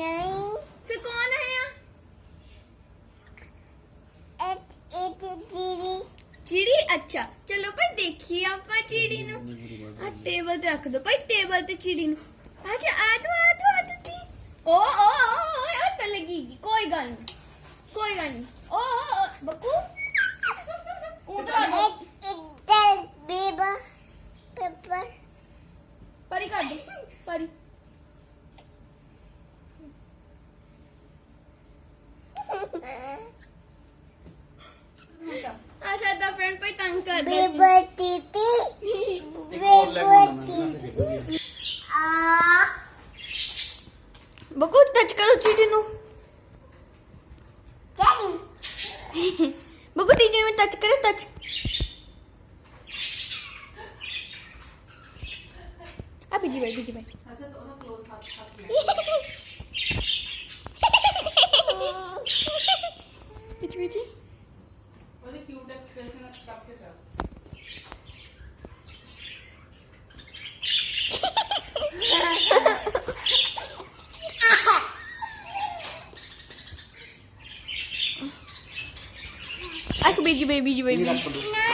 नहीं फिर कौन है यहाँ? चिड़ी चिड़ी अच्छा चलो भाई देखिए आप चिड़ी नु टेबल ते रख दो भाई टेबल ते चिड़ी नु अच्छा आ दो ती ओ तो लगेगी कोई गल नहीं ओ बकू उधर इधर बेबा पेपर परी कर दो परी अच्छा तो फ्रेंड पे तंग कर दे बेबा टीटी बकू टच करो चिड़ी नु बकू टीडी में टच करो टच बीजी भाई बीजी बीजी भाई